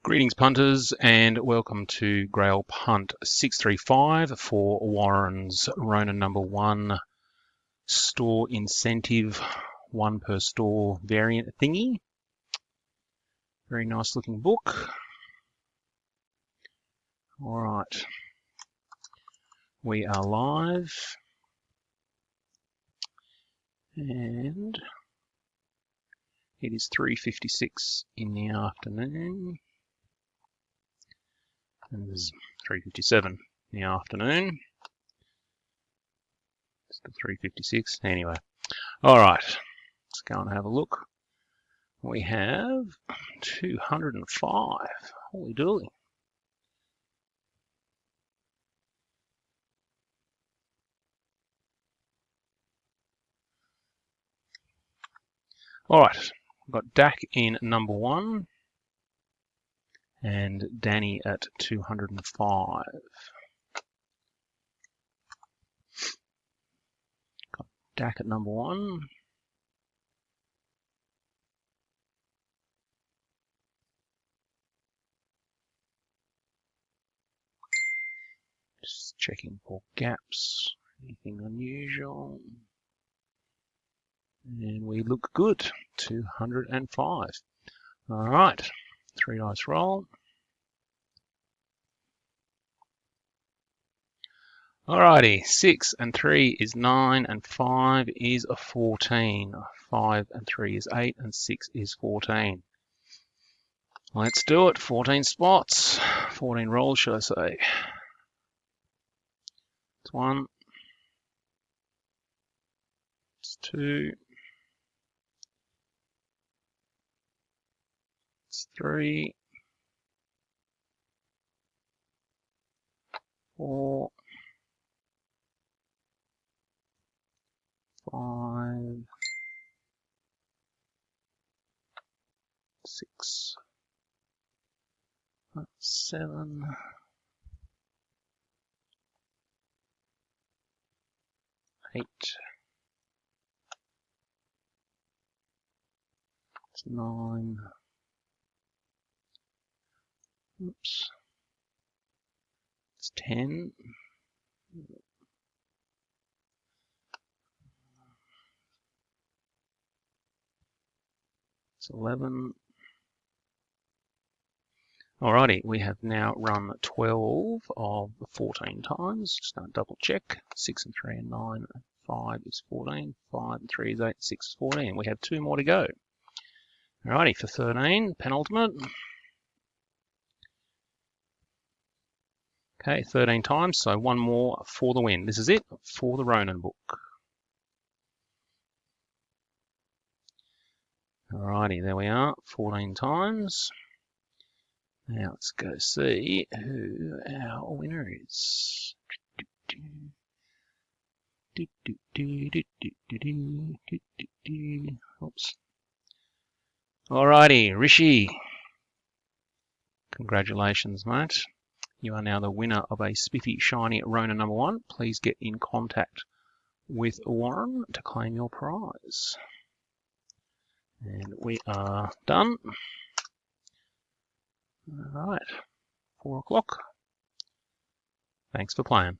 Greetings punters and welcome to Grail Punt 635 for Warren's Ronin number 1 store incentive, 1 per store variant thingy. Very nice looking book. Alright, we are live and it is 3:56 in the afternoon. And it's 3:57 in the afternoon. Still 3:56. Anyway, all right. Let's go and have a look. We have 205. Holy dooly! All right. We've got Dak in number 1 and Danny at 205. Got Dak at number 1. Just checking for gaps, anything unusual. And we look good, 205. All right, 3 dice roll. Alrighty, 6 and 3 is 9 and 5 is a 14. 5 and 3 is 8 and 6 is 14. Let's do it. 14 spots. 14 rolls, should I say. It's 1. It's 2. It's 3. 4. 5. 6. 7. 8. It's 9. Oops. It's 10. It's 11. Alrighty, we have now run 12 of the 14 times. Just going to double check. 6 and 3 and 9 and 5 is 14. 5 and 3 is 8. 6 is 14. We have 2 more to go. Alrighty, for 13, penultimate. Okay, 13 times, so 1 more for the win. This is it for the Ronin book. Alrighty, there we are, 14 times. Now let's go see who our winner is. Oops. Alrighty, Rishi. Congratulations, mate. You are now the winner of a spiffy, shiny Ronin number 1. Please get in contact with Warren to claim your prize. And we are done. All right, 4 o'clock. Thanks for playing.